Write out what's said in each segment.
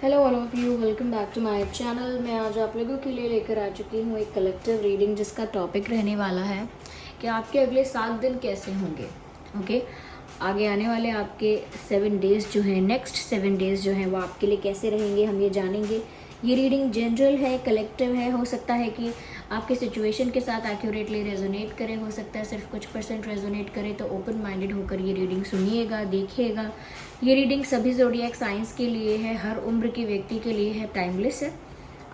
Hello all of you, welcome back to my channel. मैं आज आप लोगों के लिए लेकर आ चुकी हूँ एक कलेक्टिव रीडिंग जिसका टॉपिक रहने वाला है कि आपके अगले 7 दिन कैसे होंगे। ओके, आगे आने वाले आपके 7 डेज़ जो हैं, नेक्स्ट 7 डेज़ जो हैं वो आपके लिए कैसे रहेंगे, हम ये जानेंगे। ये रीडिंग जनरल है, कलेक्टिव है। हो सकता है कि आपके सिचुएशन के साथ एक्यूरेटली रेजोनेट करे, हो सकता है सिर्फ कुछ % रेजोनेट करे। तो ओपन माइंडेड होकर ये रीडिंग सुनिएगा, देखिएगा। ये रीडिंग सभी ज़ोडिएक साइंस के लिए है, हर उम्र के व्यक्ति के लिए है, टाइमलेस है।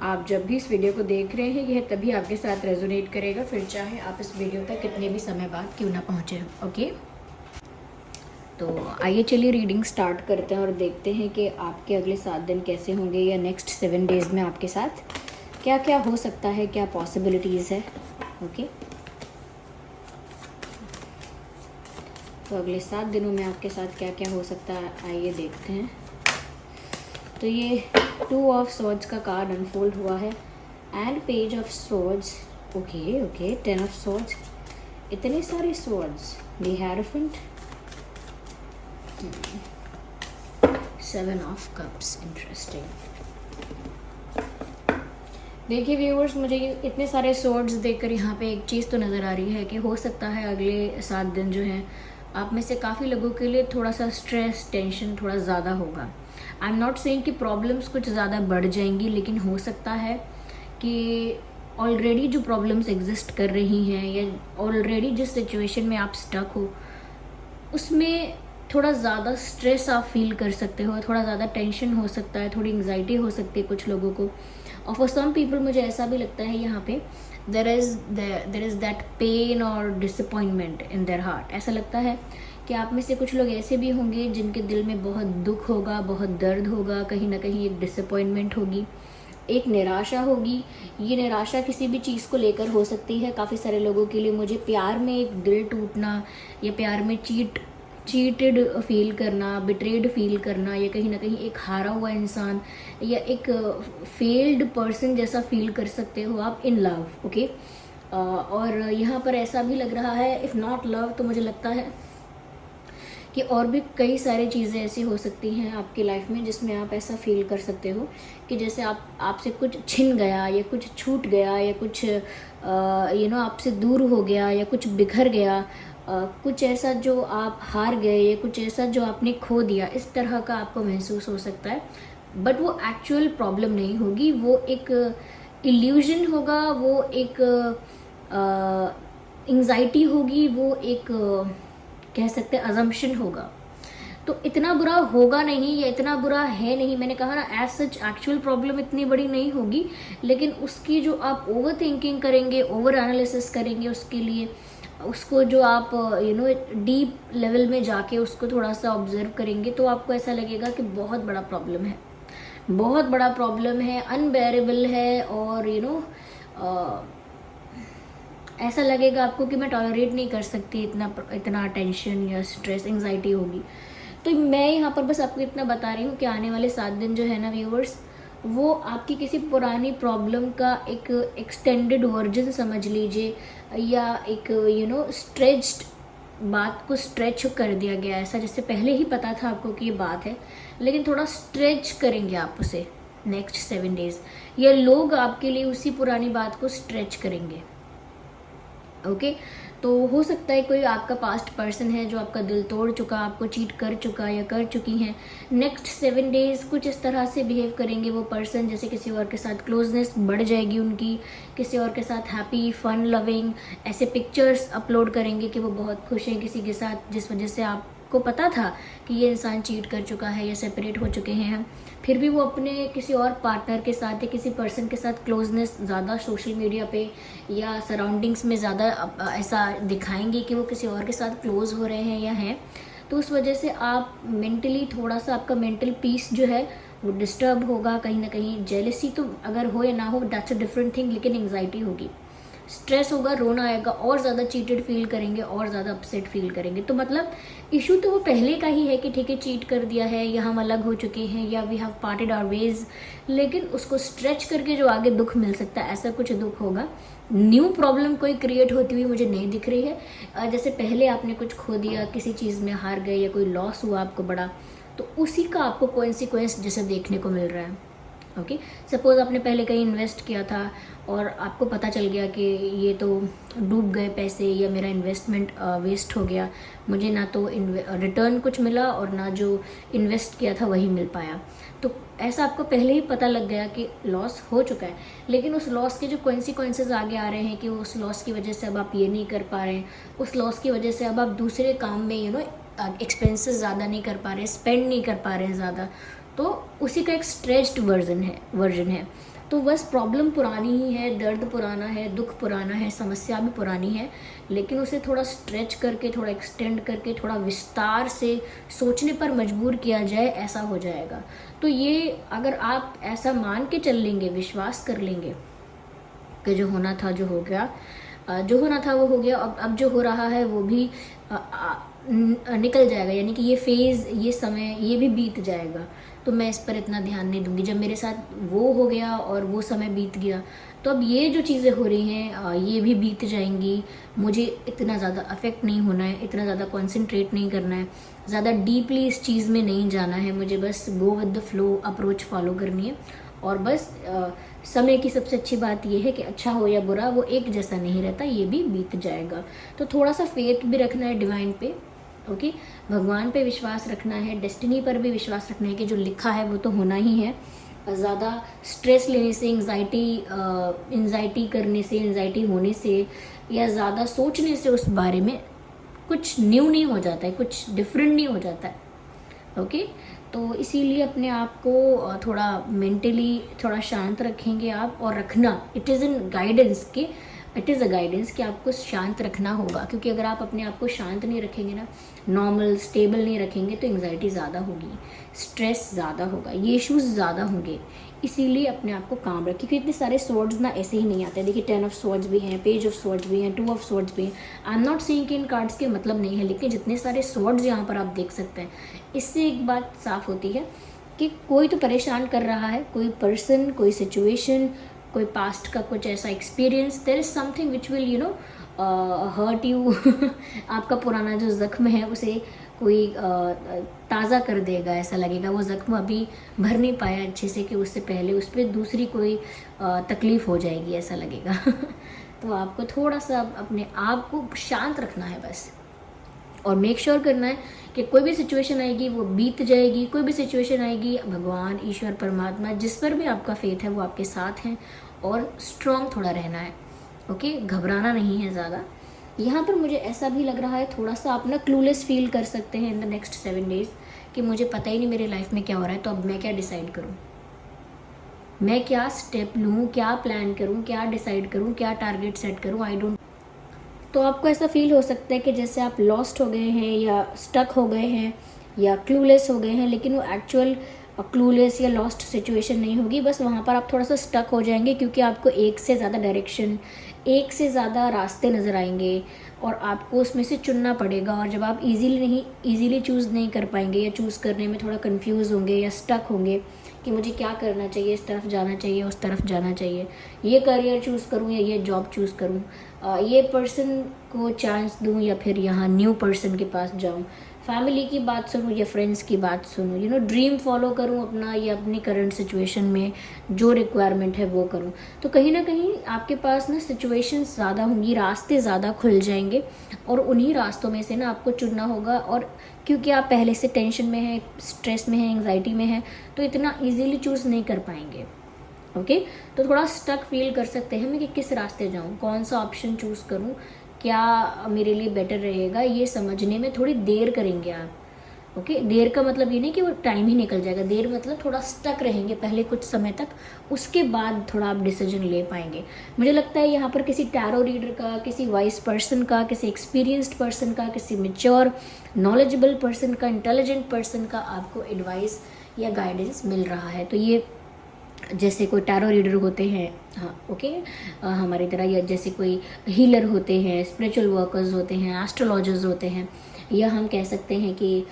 आप जब भी इस वीडियो को देख रहे हैं यह तभी आपके साथ रेजोनेट करेगा, फिर चाहे आप इस वीडियो तक कितने भी समय बाद क्यों ना पहुँचे। ओके, तो आइए चलिए रीडिंग स्टार्ट करते हैं और देखते हैं कि आपके अगले 7 दिन कैसे होंगे या नेक्स्ट 7 डेज़ में आपके साथ क्या क्या हो सकता है, क्या पॉसिबिलिटीज़ है। ओके, तो अगले 7 दिनों में आपके साथ क्या क्या हो सकता है आइए देखते हैं। तो ये 2 ऑफ स्वॉर्ड्स का कार्ड अनफोल्ड हुआ है and page of swords. Okay 10 of swords, इतने सारे swords. The hierophant, 7 of cups. Interesting. देखिए व्यूअर्स, मुझे इतने सारे स्वॉर्ड्स देखकर यहाँ पे एक चीज़ तो नज़र आ रही है कि हो सकता है अगले 7 दिन जो हैं आप में से काफ़ी लोगों के लिए थोड़ा सा स्ट्रेस, टेंशन थोड़ा ज़्यादा होगा। आई एम नॉट सेइंग कि प्रॉब्लम्स कुछ ज़्यादा बढ़ जाएंगी, लेकिन हो सकता है कि ऑलरेडी जो प्रॉब्लम्स एग्जिस्ट कर रही हैं या ऑलरेडी जिस सिचुएशन में आप स्टक हो उसमें थोड़ा ज़्यादा स्ट्रेस आप फील कर सकते हो, थोड़ा ज़्यादा टेंशन हो सकता है, थोड़ी एंग्जाइटी हो सकती है कुछ लोगों को। और फॉर सम पीपल मुझे ऐसा भी लगता है यहाँ पे देर इज़ दैट पेन और डिसअपॉइंटमेंट इन देयर हार्ट। ऐसा लगता है कि आप में से कुछ लोग ऐसे भी होंगे जिनके दिल में बहुत दुख होगा, बहुत दर्द होगा, कहीं ना कहीं एक डिसअपॉइंटमेंट होगी, एक निराशा होगी। ये निराशा किसी भी चीज़ को लेकर हो सकती है। काफ़ी सारे लोगों के लिए मुझे प्यार में एक दिल टूटना या प्यार में चीटेड फील करना, बिट्रेड फील करना, या कहीं ना कहीं एक हारा हुआ इंसान या एक फेल्ड पर्सन जैसा फील कर सकते हो आप इन लव। ओके, और यहाँ पर ऐसा भी लग रहा है, इफ़ नॉट लव तो मुझे लगता है कि और भी कई सारी चीज़ें ऐसी हो सकती हैं आपकी लाइफ में जिसमें आप ऐसा फील कर सकते हो कि जैसे आपसे कुछ छिन गया या कुछ छूट गया या कुछ आपसे दूर हो गया या कुछ बिखर गया, कुछ ऐसा जो आप हार गए या कुछ ऐसा जो आपने खो दिया, इस तरह का आपको महसूस हो सकता है। बट वो एक्चुअल प्रॉब्लम नहीं होगी, वो एक इल्यूजन होगा, वो एक एंग्जाइटी होगी, वो एक कह सकते हैं अजम्पशन होगा। तो इतना बुरा होगा नहीं या इतना बुरा है नहीं, मैंने कहा ना एज सच एक्चुअल प्रॉब्लम इतनी बड़ी नहीं होगी, लेकिन उसकी जो आप ओवर थिंकिंग करेंगे, ओवर एनालिसिस करेंगे उसके लिए, उसको जो आप डीप लेवल में जाके उसको थोड़ा सा ऑब्जर्व करेंगे तो आपको ऐसा लगेगा कि बहुत बड़ा प्रॉब्लम है, बहुत बड़ा प्रॉब्लम है, अनबेरेबल है। और ऐसा लगेगा आपको कि मैं टॉलरेट नहीं कर सकती, इतना टेंशन या स्ट्रेस, एंग्जाइटी होगी। तो मैं यहाँ पर बस आपको इतना बता रही हूँ कि आने वाले 7 दिन जो है ना व्यूअर्स, वो आपकी किसी पुरानी प्रॉब्लम का एक एक्सटेंडेड वर्जन समझ लीजिए, या एक स्ट्रेच्ड बात को स्ट्रेच कर दिया गया, ऐसा जैसे पहले ही पता था आपको कि ये बात है, लेकिन थोड़ा स्ट्रेच करेंगे आप उसे नेक्स्ट 7 डेज़, या लोग आपके लिए उसी पुरानी बात को स्ट्रेच करेंगे। ओके, तो हो सकता है कोई आपका पास्ट पर्सन है जो आपका दिल तोड़ चुका, आपको चीट कर चुका या कर चुकी हैं। नेक्स्ट 7 डेज़ कुछ इस तरह से बिहेव करेंगे वो पर्सन जैसे किसी और के साथ क्लोजनेस बढ़ जाएगी उनकी, किसी और के साथ हैप्पी, फन लविंग ऐसे पिक्चर्स अपलोड करेंगे कि वो बहुत खुश हैं किसी के साथ, जिस वजह से आपको पता था कि ये इंसान चीट कर चुका है या सेपरेट हो चुके हैं, फिर भी वो अपने किसी और पार्टनर के साथ या किसी पर्सन के साथ क्लोजनेस ज़्यादा सोशल मीडिया पे या सराउंडिंग्स में ज़्यादा ऐसा दिखाएंगे कि वो किसी और के साथ क्लोज हो रहे हैं या हैं। तो उस वजह से आप मेंटली थोड़ा सा, आपका मेंटल पीस जो है वो डिस्टर्ब होगा, कहीं ना कहीं जेलसी तो अगर हो या ना हो दैट्स अ डिफरेंट थिंग, लेकिन एंग्जाइटी होगी, स्ट्रेस होगा, रोना आएगा, और ज़्यादा चीटेड फील करेंगे, और ज़्यादा अपसेट फील करेंगे। तो मतलब इशू तो वो पहले का ही है कि ठीक है चीट कर दिया है या हम अलग हो चुके हैं या we have parted our ways, लेकिन उसको स्ट्रेच करके जो आगे दुख मिल सकता है ऐसा कुछ दुख होगा। न्यू प्रॉब्लम कोई क्रिएट होती हुई मुझे नहीं दिख रही है। जैसे पहले आपने कुछ खो दिया, किसी चीज़ में हार गए या कोई लॉस हुआ आपको बड़ा, तो उसी का आपको कॉन्सिक्वेंस जैसे देखने को मिल रहा है। ओके, सपोज आपने पहले कहीं इन्वेस्ट किया था और आपको पता चल गया कि ये तो डूब गए पैसे या मेरा इन्वेस्टमेंट वेस्ट हो गया, मुझे ना तो रिटर्न कुछ मिला और ना जो इन्वेस्ट किया था वही मिल पाया। तो ऐसा आपको पहले ही पता लग गया कि लॉस हो चुका है, लेकिन उस लॉस के जो कॉन्सिक्वेंसेस आगे आ रहे हैं कि उस लॉस की वजह से अब आप ये नहीं कर पा रहे हैं, उस लॉस की वजह से अब आप दूसरे काम में एक्सपेंसेस ज़्यादा नहीं कर पा रहे, स्पेंड नहीं कर पा रहे हैं ज़्यादा, तो उसी का एक स्ट्रेच्ड वर्जन है। तो बस प्रॉब्लम पुरानी ही है, दर्द पुराना है, दुख पुराना है, समस्या भी पुरानी है, लेकिन उसे थोड़ा स्ट्रेच करके, थोड़ा एक्सटेंड करके, थोड़ा विस्तार से सोचने पर मजबूर किया जाए, ऐसा हो जाएगा। तो ये अगर आप ऐसा मान के चल लेंगे, विश्वास कर लेंगे कि जो होना था जो हो गया, जो होना था वो हो गया, अब जो हो रहा है वो भी निकल जाएगा, यानी कि ये फेज़, ये समय, ये भी बीत जाएगा, तो मैं इस पर इतना ध्यान नहीं दूंगी। जब मेरे साथ वो हो गया और वो समय बीत गया, तो अब ये जो चीज़ें हो रही हैं ये भी बीत जाएंगी, मुझे इतना ज़्यादा अफेक्ट नहीं होना है, इतना ज़्यादा कॉन्सेंट्रेट नहीं करना है, ज़्यादा डीपली इस चीज़ में नहीं जाना है, मुझे बस go with the flow approach follow करनी है। और बस समय की सबसे अच्छी बात यह है कि अच्छा हो या बुरा वो एक जैसा नहीं रहता, ये भी बीत जाएगा। तो थोड़ा सा फेथ भी रखना है डिवाइन पे, ओके, भगवान पे विश्वास रखना है, डेस्टिनी पर भी विश्वास रखना है कि जो लिखा है वो तो होना ही है। ज़्यादा स्ट्रेस लेने से, एंजाइटी करने से, एंजाइटी होने से या ज़्यादा सोचने से उस बारे में कुछ न्यू नहीं हो जाता है, कुछ डिफरेंट नहीं हो जाता है। ओके, तो इसीलिए अपने आप को थोड़ा मेंटली थोड़ा शांत रखेंगे आप, और रखना, इट इज़ अ गाइडेंस कि आपको शांत रखना होगा, क्योंकि अगर आप अपने आप को शांत नहीं रखेंगे ना, नॉर्मल स्टेबल नहीं रखेंगे, तो एंग्जाइटी ज़्यादा होगी, स्ट्रेस ज़्यादा होगा, ये इश्यूज़ ज़्यादा होंगे। इसीलिए अपने आप को काम रखिए, क्योंकि इतने सारे स्वॉर्ड्स ना ऐसे ही नहीं आते। देखिए 10 ऑफ स्वॉर्ड्स भी हैं, पेज ऑफ स्वॉर्ड्स भी हैं, 2 ऑफ स्वॉर्ड्स भी हैं। आई एम नॉट सेइंग कि इन कार्ड्स के मतलब नहीं है, लेकिन जितने सारे स्वॉर्ड्स यहाँ पर आप देख सकते हैं, इससे एक बात साफ होती है कि कोई तो परेशान कर रहा है, कोई पर्सन, कोई सिचुएशन, कोई पास्ट का कुछ ऐसा experience, there is something which will hurt you. आपका पुराना जो ज़ख्म है उसे कोई ताज़ा कर देगा, ऐसा लगेगा। वो ज़ख्म अभी भर नहीं पाया अच्छे से कि उससे पहले उस पर दूसरी कोई तकलीफ़ हो जाएगी, ऐसा लगेगा। तो आपको थोड़ा सा अपने आप को शांत रखना है बस, और मेक श्योर करना है कि कोई भी सिचुएशन आएगी वो बीत जाएगी। कोई भी सिचुएशन आएगी, भगवान, ईश्वर, परमात्मा, जिस पर भी आपका फेथ है वो आपके साथ हैं, और स्ट्रॉन्ग थोड़ा रहना है। ओके, घबराना नहीं है ज़्यादा। यहाँ पर मुझे ऐसा भी लग रहा है थोड़ा सा आप ना क्लूलेस फील कर सकते हैं इन द नेक्स्ट 7 डेज़ कि मुझे पता ही नहीं मेरे लाइफ में क्या हो रहा है, तो अब मैं क्या डिसाइड करूँ, मैं क्या स्टेप लूँ, क्या प्लान करूँ, क्या डिसाइड करूँ, क्या टारगेट सेट करूँ, आई डोंट। तो आपको ऐसा फील हो सकता है कि जैसे आप लॉस्ट हो गए हैं, या स्टक हो गए हैं, या क्लूलेस हो गए हैं, लेकिन वो एक्चुअल क्लूलेस या लॉस्ट सिचुएशन नहीं होगी। बस वहाँ पर आप थोड़ा सा स्टक हो जाएंगे, क्योंकि आपको एक से ज़्यादा डायरेक्शन, एक से ज़्यादा रास्ते नज़र आएंगे, और आपको उसमें से चुनना पड़ेगा। और जब आप इजीली चूज़ नहीं कर पाएंगे, या चूज़ करने में थोड़ा कंफ्यूज होंगे या स्टक होंगे कि मुझे क्या करना चाहिए, इस तरफ जाना चाहिए, उस तरफ जाना चाहिए, ये करियर चूज़ करूँ या ये जॉब चूज़ करूँ, ये पर्सन को चांस दूँ या फिर यहाँ न्यू पर्सन के पास जाऊँ, फैमिली की बात सुनूँ या फ्रेंड्स की बात सुनूँ, ड्रीम फॉलो करूँ अपना, या अपनी करंट सिचुएशन में जो रिक्वायरमेंट है वो करूँ। तो कहीं ना कहीं आपके पास ना सिचुएशंस ज़्यादा होंगी, रास्ते ज़्यादा खुल जाएंगे, और उन्हीं रास्तों में से ना आपको चुनना होगा। और क्योंकि आप पहले से टेंशन में हैं, स्ट्रेस में हैं, एंग्जाइटी में हैं, तो इतना ईजीली चूज़ नहीं कर पाएंगे। ओके, तो थोड़ा स्टक फील कर सकते हैं मैं कि किस रास्ते जाऊँ, कौन सा ऑप्शन चूज़ करूँ, क्या मेरे लिए बेटर रहेगा, ये समझने में थोड़ी देर करेंगे आप। ओके, देर का मतलब ये नहीं कि वो टाइम ही निकल जाएगा, देर मतलब थोड़ा स्टक रहेंगे पहले कुछ समय तक, उसके बाद थोड़ा आप डिसीजन ले पाएंगे। मुझे लगता है यहाँ पर किसी टैरो रीडर का, किसी वाइस पर्सन का, किसी एक्सपीरियंस्ड पर्सन का, किसी मैच्योर नॉलेजेबल पर्सन का, इंटेलिजेंट पर्सन का आपको एडवाइस या गाइडेंस मिल रहा है। तो ये जैसे कोई टैरो रीडर होते हैं, हाँ ओके, हमारी तरह, या जैसे कोई हीलर होते हैं, स्पिरिचुअल वर्कर्स होते हैं, एस्ट्रोलॉजर्स होते हैं, या हम कह सकते हैं कि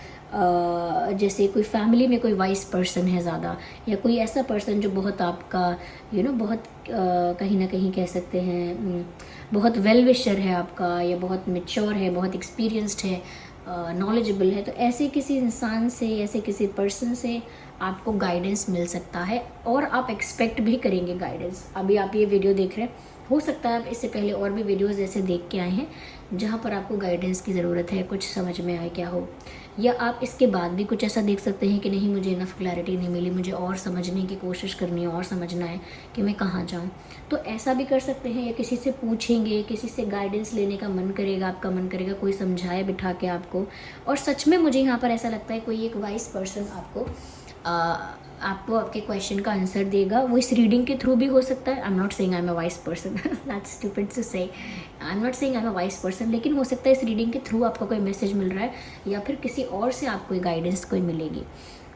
जैसे कोई फैमिली में कोई वाइस पर्सन है ज़्यादा, या कोई ऐसा पर्सन जो बहुत आपका बहुत कहीं ना कहीं कह सकते हैं बहुत वेल विशर है आपका, या बहुत मैच्योर है, बहुत एक्सपीरियंस्ड है, नॉलेजेबल है, तो ऐसे किसी इंसान से, ऐसे किसी पर्सन से आपको गाइडेंस मिल सकता है और आप एक्सपेक्ट भी करेंगे गाइडेंस। अभी आप ये वीडियो देख रहे हैं, हो सकता है आप इससे पहले और भी वीडियोस ऐसे देख के आए हैं जहाँ पर आपको गाइडेंस की ज़रूरत है, कुछ समझ में आए क्या हो, या आप इसके बाद भी कुछ ऐसा देख सकते हैं कि नहीं मुझे इनफ क्लैरिटी नहीं मिली, मुझे और समझने की कोशिश करनी है और समझना है कि मैं कहाँ जाऊँ। तो ऐसा भी कर सकते हैं, या किसी से पूछेंगे, किसी से गाइडेंस लेने का मन करेगा, आपका मन करेगा कोई समझाए बिठा के आपको। और सच में मुझे यहाँ पर ऐसा लगता है कोई एक वाइस पर्सन आपको आपके क्वेश्चन का आंसर देगा। वो इस रीडिंग के थ्रू भी हो सकता है। I am not saying I am a wise person, that's stupid to say, I am not saying I am a wise person, लेकिन हो सकता है इस रीडिंग के थ्रू आपको कोई मैसेज मिल रहा है, या फिर किसी और से आपको गाइडेंस कोई मिलेगी।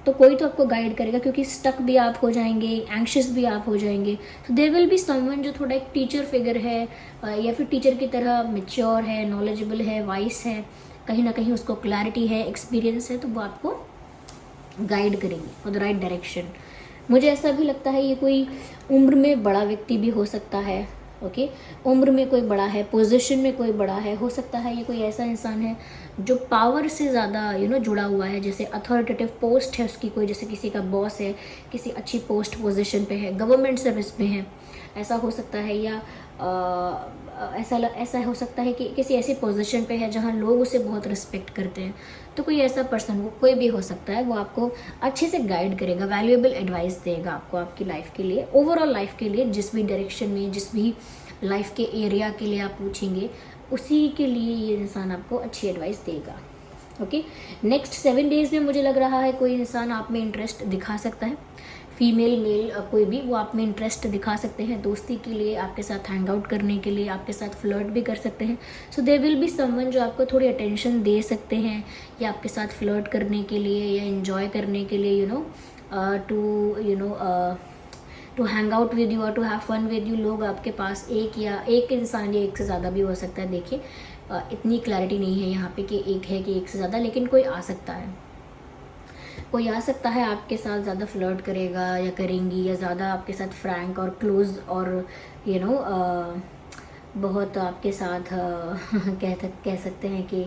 तो कोई तो आपको गाइड करेगा, क्योंकि स्टक भी आप हो जाएंगे, एंग्शियस भी आप हो जाएंगे। तो देयर विल बी समवन जो थोड़ा एक टीचर फिगर है, या फिर टीचर की तरह मैच्योर है, नॉलेजेबल है, वाइस है, कहीं ना कहीं उसको क्लैरिटी है, एक्सपीरियंस है, तो वो आपको गाइड करेंगे फॉर द राइट डायरेक्शन। मुझे ऐसा भी लगता है ये कोई उम्र में बड़ा व्यक्ति भी हो सकता है। ओके, उम्र में कोई बड़ा है, पोजीशन में कोई बड़ा है, हो सकता है ये कोई ऐसा इंसान है जो पावर से ज़्यादा जुड़ा हुआ है, जैसे अथॉरिटेटिव पोस्ट है उसकी कोई, जैसे किसी का बॉस है, किसी अच्छी पोस्ट पोजीशन पे है, गवर्नमेंट सर्विस में है, ऐसा हो सकता है। या ऐसा हो सकता है कि किसी ऐसी पोजीशन पे है जहाँ लोग उसे बहुत रिस्पेक्ट करते हैं। तो कोई ऐसा पर्सन, वो कोई भी हो सकता है, वो आपको अच्छे से गाइड करेगा, वैल्यूएबल एडवाइस देगा आपको आपकी लाइफ के लिए, ओवरऑल लाइफ के लिए, जिस भी डायरेक्शन में, जिस भी लाइफ के एरिया के लिए आप पूछेंगे, उसी के लिए ये इंसान आपको अच्छी एडवाइस देगा। ओके, नेक्स्ट 7 डेज में मुझे लग रहा है कोई इंसान आप में इंटरेस्ट दिखा सकता है, फीमेल मेल कोई भी, वो आप में इंटरेस्ट दिखा सकते हैं दोस्ती के लिए, आपके साथ हैंग आउट करने के लिए, आपके साथ फ्लर्ट भी कर सकते हैं। So there will be someone जो आपको थोड़ी अटेंशन दे सकते हैं, या आपके साथ फ्लर्ट करने के लिए, या एंजॉय करने के लिए, to hang out with you और to have fun with you. लोग आपके पास एक इंसान या एक से ज़्यादा भी हो सकता है। देखिए, इतनी क्लैरिटी नहीं है यहाँ पे कि एक है कि एक से ज़्यादा, लेकिन कोई आ सकता है, कोई आ सकता है आपके साथ ज़्यादा फ्लर्ट करेगा या करेंगी, या ज़्यादा आपके साथ फ्रैंक और क्लोज और बहुत आपके साथ कह सकते हैं कि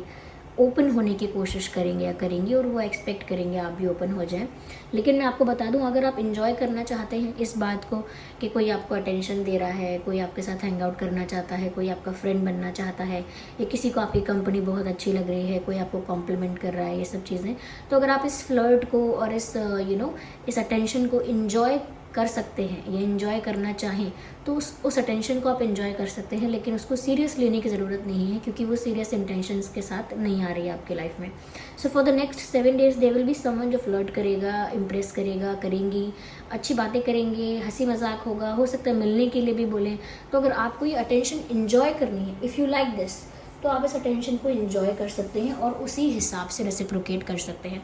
ओपन होने की कोशिश करेंगे या करेंगी, और वो एक्सपेक्ट करेंगे आप भी ओपन हो जाएं। लेकिन मैं आपको बता दूं, अगर आप इंजॉय करना चाहते हैं इस बात को कि कोई आपको अटेंशन दे रहा है, कोई आपके साथ हैंग आउट करना चाहता है, कोई आपका फ्रेंड बनना चाहता है, या किसी को आपकी कंपनी बहुत अच्छी लग रही है, कोई आपको कॉम्प्लीमेंट कर रहा है, ये सब चीज़ें, तो अगर आप इस फ्लर्ट को और इस अटेंशन को इंजॉय कर सकते हैं या एंजॉय करना चाहें, तो उस अटेंशन को आप एंजॉय कर सकते हैं, लेकिन उसको सीरियस लेने की ज़रूरत नहीं है, क्योंकि वो सीरियस इंटेंशंस के साथ नहीं आ रही है आपकी लाइफ में। So for the next 7 days there will be someone जो फ्लर्ट करेगा, इम्प्रेस करेगा, करेंगी, अच्छी बातें करेंगे, हंसी मजाक होगा, हो सकता है मिलने के लिए भी बोलें। तो अगर आपको ये अटेंशन इन्जॉय करनी है, इफ़ यू लाइक दिस, तो आप इस अटेंशन को एंजॉय कर सकते हैं और उसी हिसाब से रेसिप्रोकेट कर सकते हैं।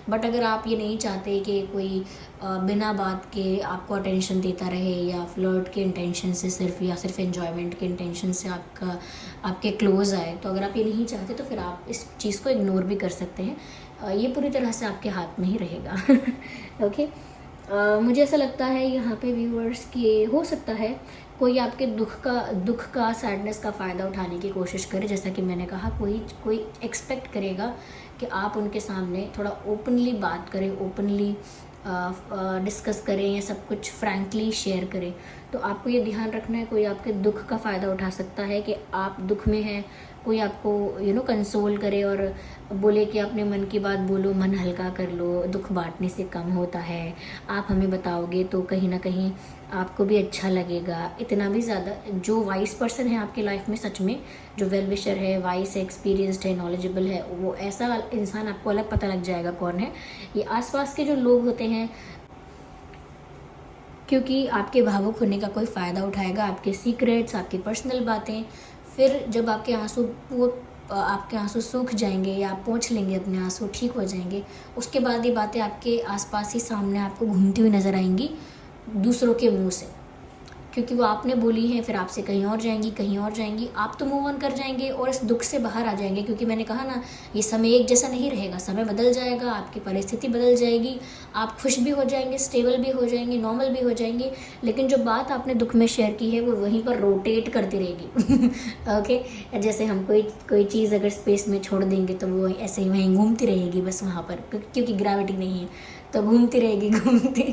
बट अगर आप ये नहीं चाहते कि कोई बिना बात के आपको अटेंशन देता रहे, या फ्लर्ट के इंटेंशन से सिर्फ एंजॉयमेंट के इंटेंशन से आपके क्लोज आए, तो अगर आप ये नहीं चाहते तो फिर आप इस चीज़ को इग्नोर भी कर सकते हैं। ये पूरी तरह से आपके हाथ में ही रहेगा। ओके, मुझे ऐसा लगता है यहाँ पे व्यूअर्स कि हो सकता है कोई आपके दुख का सैडनेस का फ़ायदा उठाने की कोशिश करे। जैसा कि मैंने कहा, कोई एक्सपेक्ट करेगा कि आप उनके सामने थोड़ा ओपनली बात करें, ओपनली डिस्कस करें, या सब कुछ फ्रैंकली शेयर करें। तो आपको ये ध्यान रखना है, कोई आपके दुख का फ़ायदा उठा सकता है कि आप दुख में हैं, कोई आपको कंसोल करे और बोले कि अपने मन की बात बोलो, मन हल्का कर लो, दुख बांटने से कम होता है, आप हमें बताओगे तो कहीं ना कहीं आपको भी अच्छा लगेगा। इतना भी ज़्यादा जो वाइस पर्सन है आपकी लाइफ में, सच में जो वेल विशर है, वाइस है, एक्सपीरियंस्ड है, नॉलेजेबल है, वो ऐसा इंसान आपको अलग पता लग जाएगा कौन है। ये आसपास के जो लोग होते हैं, क्योंकि आपके भावुक होने का कोई फ़ायदा उठाएगा, आपके सीक्रेट्स, आपकी पर्सनल बातें, फिर जब आपके आंसू सूख जाएंगे या आप पोंछ लेंगे अपने आंसू, ठीक हो जाएंगे, उसके बाद ये बातें आपके आसपास ही सामने आपको घूमती हुई नज़र आएंगी दूसरों के मुंह से। क्योंकि वो आपने बोली है, फिर आपसे कहीं और जाएंगी, कहीं और जाएंगी। आप तो मूव ऑन कर जाएंगे और इस दुख से बाहर आ जाएंगे, क्योंकि मैंने कहा ना, ये समय एक जैसा नहीं रहेगा, समय बदल जाएगा, आपकी परिस्थिति बदल जाएगी, आप खुश भी हो जाएंगे, स्टेबल भी हो जाएंगे, नॉर्मल भी हो जाएंगे, लेकिन जो बात आपने दुख में शेयर की है वो वहीं पर रोटेट करती रहेगी। ओके, जैसे हम कोई चीज़ अगर स्पेस में छोड़ देंगे तो वो ऐसे ही वहीं घूमती रहेगी बस वहाँ पर, क्योंकि ग्रेविटी नहीं है तो घूमती रहेगी, घूमती।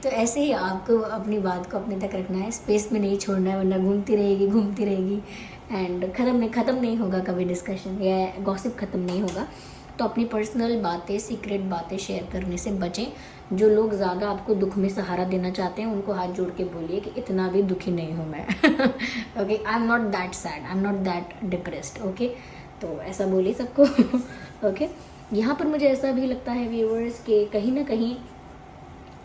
तो ऐसे ही आपको अपनी बात को अपने तक रखना है, स्पेस में नहीं छोड़ना है, वरना घूमती रहेगी एंड ख़त्म नहीं होगा कभी डिस्कशन या गॉसिप ख़त्म नहीं होगा। तो अपनी पर्सनल बातें, सीक्रेट बातें शेयर करने से बचें। जो लोग ज़्यादा आपको दुख में सहारा देना चाहते हैं उनको हाथ जोड़ के बोलिए कि इतना भी दुखी नहीं हूँ मैं। Okay, I am not that sad, I am not that depressed. Okay, तो ऐसा बोलिए सबको। ओके, यहाँ पर मुझे ऐसा भी लगता है व्यूअर्स कि कहीं ना कहीं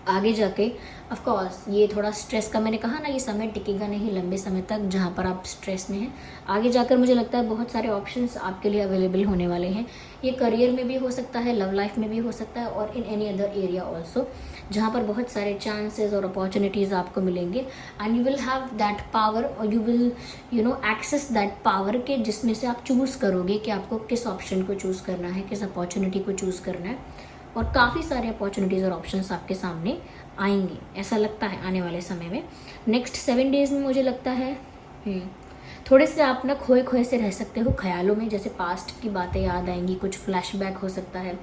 आगे जाके ऑफ कोर्स ये थोड़ा स्ट्रेस का, मैंने कहा ना, ये समय टिकेगा नहीं लंबे समय तक जहाँ पर आप स्ट्रेस में हैं। आगे जाकर मुझे लगता है बहुत सारे ऑप्शंस आपके लिए अवेलेबल होने वाले हैं। ये करियर में भी हो सकता है, लव लाइफ में भी हो सकता है, और in any other area also, जहाँ पर बहुत सारे चांसेस और अपॉर्चुनिटीज़ आपको मिलेंगे। And you will have that power, और you will access that power के जिसमें से आप चूज़ करोगे कि आपको किस ऑप्शन को चूज़ करना है, किस अपॉर्चुनिटी को चूज़ करना है। और काफ़ी सारे अपॉर्चुनिटीज़ और ऑप्शंस आपके सामने आएंगे, ऐसा लगता है आने वाले समय में। नेक्स्ट 7 डेज़ में मुझे लगता है थोड़े से आप ना खोए से रह सकते हो ख्यालों में, जैसे पास्ट की बातें याद आएंगी, कुछ फ्लैशबैक हो सकता है,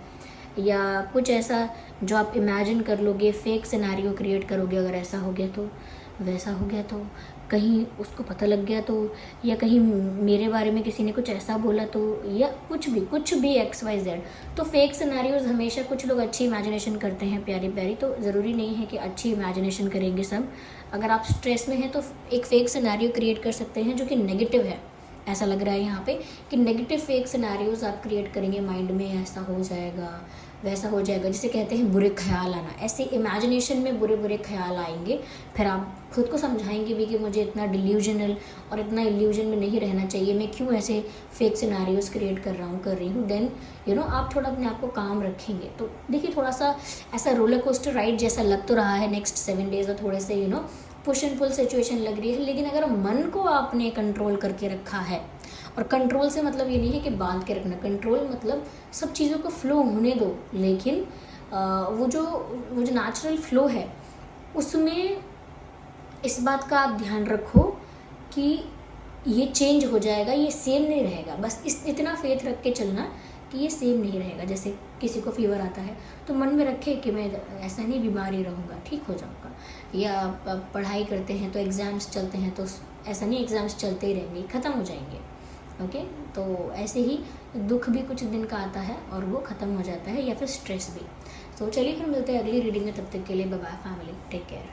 या कुछ ऐसा जो आप इमेजिन कर लोगे, फेक सिनेरियो क्रिएट करोगे। अगर ऐसा हो गया तो, वैसा हो गया तो, कहीं उसको पता लग गया तो, या कहीं मेरे बारे में किसी ने कुछ ऐसा बोला तो, या कुछ भी XYZ। तो फेक सिनेरियोज हमेशा कुछ लोग अच्छी इमेजिनेशन करते हैं, प्यारी प्यारी, तो ज़रूरी नहीं है कि अच्छी इमेजिनेशन करेंगे सब। अगर आप स्ट्रेस में हैं तो एक फेक सिनेरियो क्रिएट कर सकते हैं जो कि नेगेटिव है। ऐसा लग रहा है यहाँ पे कि नेगेटिव फेक सिनेरियोज आप क्रिएट करेंगे माइंड में, ऐसा हो जाएगा, वैसा हो जाएगा, जिसे कहते हैं बुरे ख्याल आना। ऐसे इमेजिनेशन में बुरे ख्याल आएंगे, फिर आप खुद को समझाएंगे भी कि मुझे इतना डिल्यूजनल और इतना इल्यूजन में नहीं रहना चाहिए, मैं क्यों ऐसे फेक सिनेरियोज क्रिएट कर रही हूँ। देन आप थोड़ा अपने आप को काम रखेंगे। तो देखिए, थोड़ा सा ऐसा रोलर कोस्टर राइड जैसा लग तो रहा है नेक्स्ट 7 डेज, और थोड़े से पुश एंड पुल सिचुएशन लग रही है, लेकिन अगर मन को आपने कंट्रोल करके रखा है, और कंट्रोल से मतलब ये नहीं है कि बांध के रखना, कंट्रोल मतलब सब चीज़ों को फ्लो होने दो, लेकिन वो जो नेचुरल फ्लो है उसमें इस बात का आप ध्यान रखो कि ये चेंज हो जाएगा, ये सेम नहीं रहेगा। बस इतना फेथ रख के चलना कि ये सेम नहीं रहेगा। जैसे किसी को फीवर आता है तो मन में रखे कि मैं ऐसा नहीं बीमार ही रहूँगा, ठीक हो जाऊँगा। या पढ़ाई करते हैं तो एग्ज़ाम्स चलते हैं तो ऐसा नहीं एग्ज़ाम्स चलते ही रहेंगे, ख़त्म हो जाएंगे। ओके, तो ऐसे ही दुख भी कुछ दिन का आता है और वो ख़त्म हो जाता है, या फिर स्ट्रेस भी। तो चलिए फिर मिलते हैं अगली रीडिंग में, तब तक के लिए bye bye family, take care.